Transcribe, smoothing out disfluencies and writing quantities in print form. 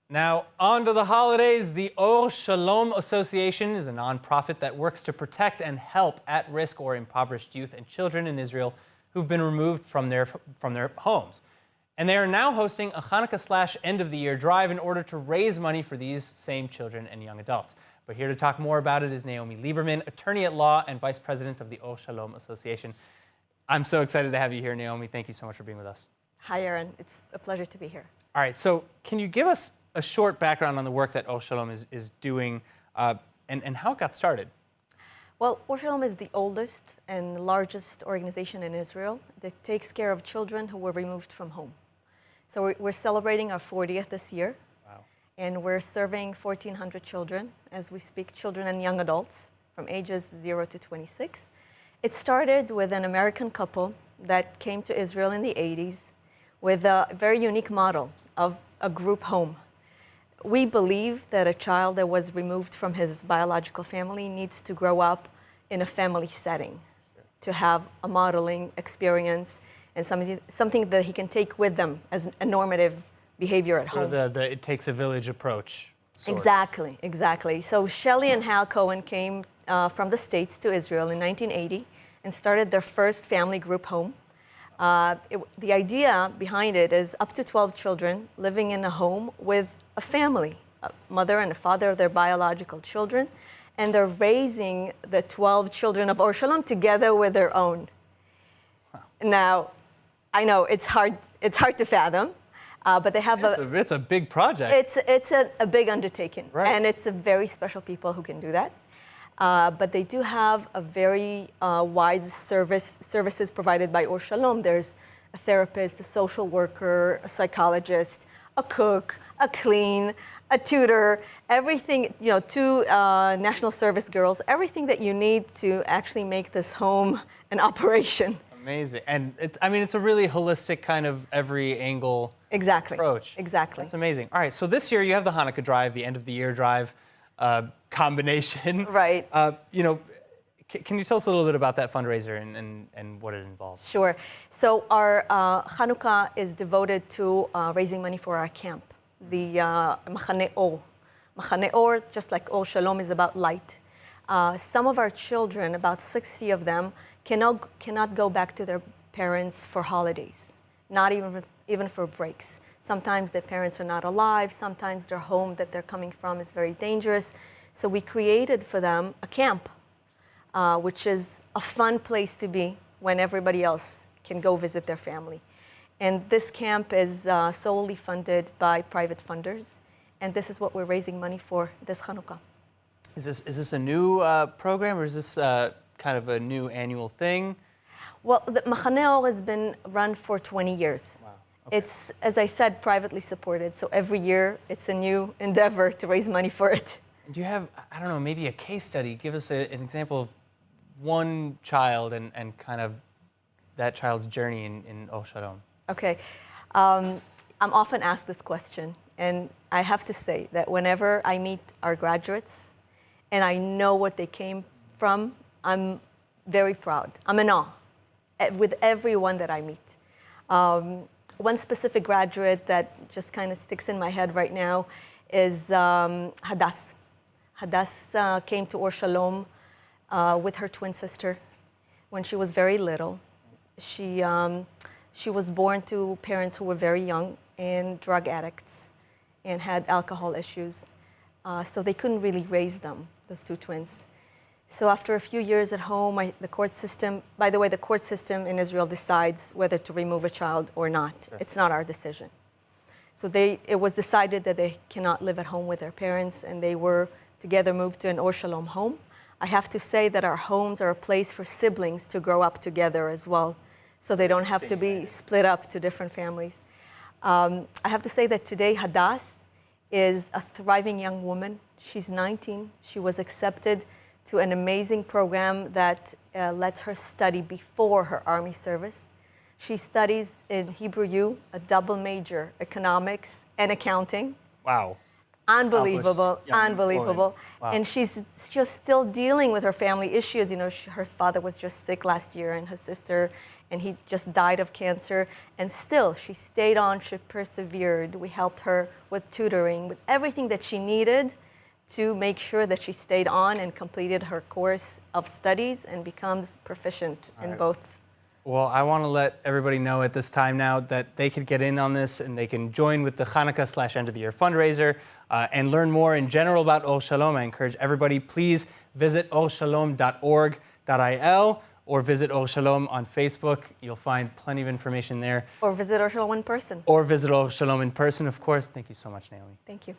Now, on to the holidays. The Orr Shalom Association is a nonprofit that works to protect and help at-risk or impoverished youth and children in Israel who've been removed from their homes. And they are now hosting a Hanukkah/end of the year drive in order to raise money for these same children and young adults. But here to talk more about it is Naomi Liberman, attorney at law and vice president of the Orr Shalom Association. I'm so excited to have you here, Naomi. Thank you so much for being with us. Hi, Aaron. It's a pleasure to be here. All right, so can you give us a short background on the work that Orr Shalom is doing and how it got started? Well, Orr Shalom is the oldest and largest organization in Israel that takes care of children who were removed from home. So we're celebrating our 40th this year. Wow. And we're serving 1,400 children as we speak, children and young adults from ages 0 to 26. It started with an American couple that came to Israel in the 80s with a very unique model of a group home. We believe that a child that was removed from his biological family needs to grow up in a family setting, to have a modeling experience and something that he can take with them as a normative behavior at home. The it takes a village approach. Exactly. So Shelley and Hal Cohen came from the States to Israel in 1980 and started their first family group home. The idea behind it is up to 12 children living in a home with a family, a mother and a father of their biological children, and they're raising the 12 children of Orr Shalom together with their own. Wow. Now, I know it's hard to fathom, but they have it's a big project. It's a big undertaking, right. And it's a very special people who can do that. But they do have a very wide services provided by Orr Shalom. There's a therapist, a social worker, a psychologist, a cook, a clean, a tutor, everything, two national service girls, everything that you need to actually make this home an operation. Amazing. And it's a really holistic kind of every angle approach. Exactly. That's amazing. All right, so this year you have the Hanukkah drive, the end of the year drive combination. Right. Can you tell us a little bit about that fundraiser and what it involves? Sure. So our Hanukkah is devoted to raising money for our camp, the Machane Orr. Machane Orr, just like Orr Shalom, is about light. Some of our children, about 60 of them, cannot go back to their parents for holidays, not even for breaks. Sometimes their parents are not alive. Sometimes their home that they're coming from is very dangerous. So we created for them a camp, which is a fun place to be when everybody else can go visit their family. And this camp is solely funded by private funders. And this is what we're raising money for this Hanukkah. Is this a new program, or is this kind of a new annual thing? Well, the Machane Orr has been run for 20 years. Wow. Okay. It's, as I said, privately supported. So every year it's a new endeavor to raise money for it. Do you have, I don't know, maybe a case study? Give us an example of one child and kind of that child's journey in Orr Shalom. Okay. I'm often asked this question, and I have to say that whenever I meet our graduates and I know what they came from, I'm very proud. I'm in awe with everyone that I meet. One specific graduate that just kind of sticks in my head right now is Hadass. Hadass came to Orr Shalom with her twin sister when she was very little. She was born to parents who were very young and drug addicts and had alcohol issues. So they couldn't really raise them, those two twins. So after a few years at home, the court system, by the way, the court system in Israel decides whether to remove a child or not. Sure. It's not our decision. So it was decided that they cannot live at home with their parents, and they were together moved to an Orr Shalom home. I have to say that our homes are a place for siblings to grow up together as well, so they don't have to be split up to different families. I have to say that today Hadass is a thriving young woman. She's 19. She was accepted to an amazing program that lets her study before her army service. She studies in Hebrew U, a double major, economics and accounting. Wow. unbelievable, young unbelievable. woman. Wow. And she's just still dealing with her family issues. You know, her father was just sick last year, and her sister, and he just died of cancer. And still, she stayed on, she persevered. We helped her with tutoring, with everything that she needed to make sure that she stayed on and completed her course of studies and becomes proficient in both. Well, I want to let everybody know at this time now that they could get in on this and they can join with the Hanukkah/end of the year fundraiser and learn more in general about Orr Shalom. I encourage everybody, please visit orshalom.org.il or visit Orr Shalom on Facebook. You'll find plenty of information there. Or visit Orr Shalom in person. Or visit Orr Shalom in person, of course. Thank you so much, Naomi. Thank you.